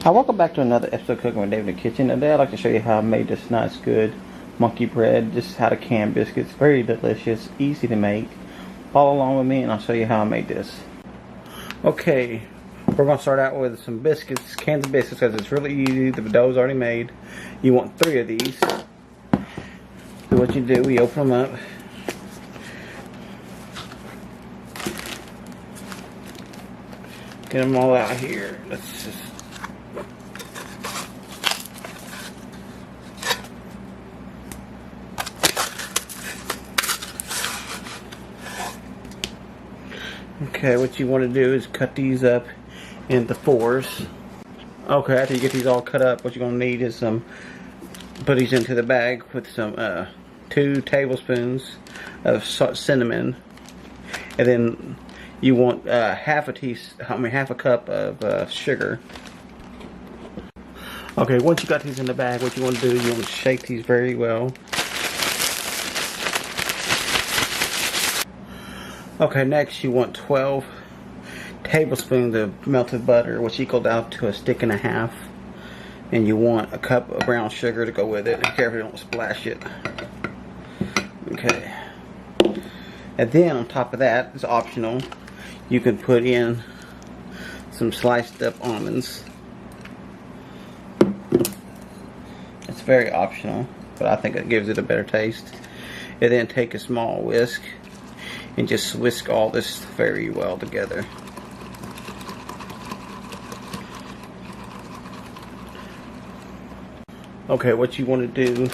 Hi, welcome back to another episode of Cooking with David in the Kitchen. Today I'd like to show you how I made this nice good monkey bread. Just how to can biscuits. Very delicious, easy to make. Follow along with me and I'll show you how I made this. Okay, we're going to start out with some biscuits, cans of biscuits, because it's really easy. The dough's already made. You want 3 of these. So what you do, we open them up. Get them all out here. Let's just... Okay, what you want to do is cut these up into 4s. Okay, after you get these all cut up, what you're going to need is put these into the bag with some 2 tablespoons of cinnamon, and then you want half a cup of sugar. Okay, once you got these in the bag, what you want to do, you want to shake these very well. Okay, next you want 12 tablespoons of melted butter, which equals out to 1.5 sticks. And you want a cup of brown sugar to go with it. Be careful you don't splash it. Okay. And then on top of that, it's optional, you can put in some sliced up almonds. It's very optional, but I think it gives it a better taste. And then take a small whisk and just whisk all this very well together. Okay, what you want to do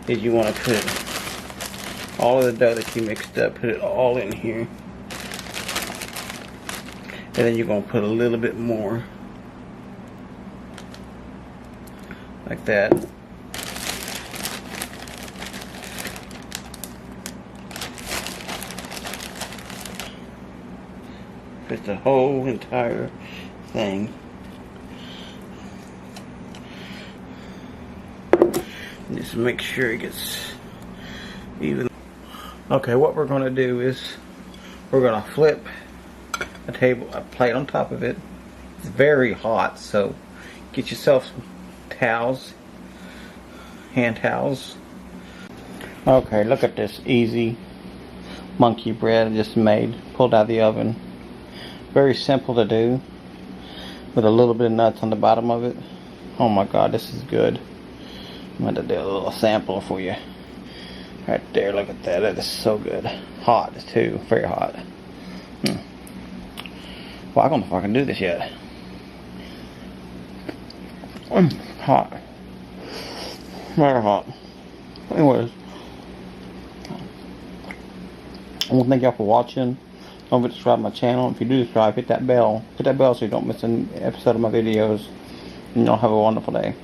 is you want to put all of the dough that you mixed up, put it all in here. And then you're going to put a little bit more. Like that. Put the whole entire thing. And just make sure it gets even. Okay, what we're going to do is we're going to flip a plate on top of it. It's very hot, so get yourself some towels, hand towels. Okay, look at this easy monkey bread I just made, pulled out of the oven. Very simple to do, with a little bit of nuts on the bottom of it. Oh my god, this is good. I'm going to do a little sample for you. Right there, look at that. That is so good. Hot too, very hot. Well, I don't know if I can do this yet. Hot. Very hot. Anyways, I want to thank y'all for watching. Don't forget to subscribe to my channel. If you do subscribe, hit that bell. Hit that bell so you don't miss an episode of my videos. And y'all have a wonderful day.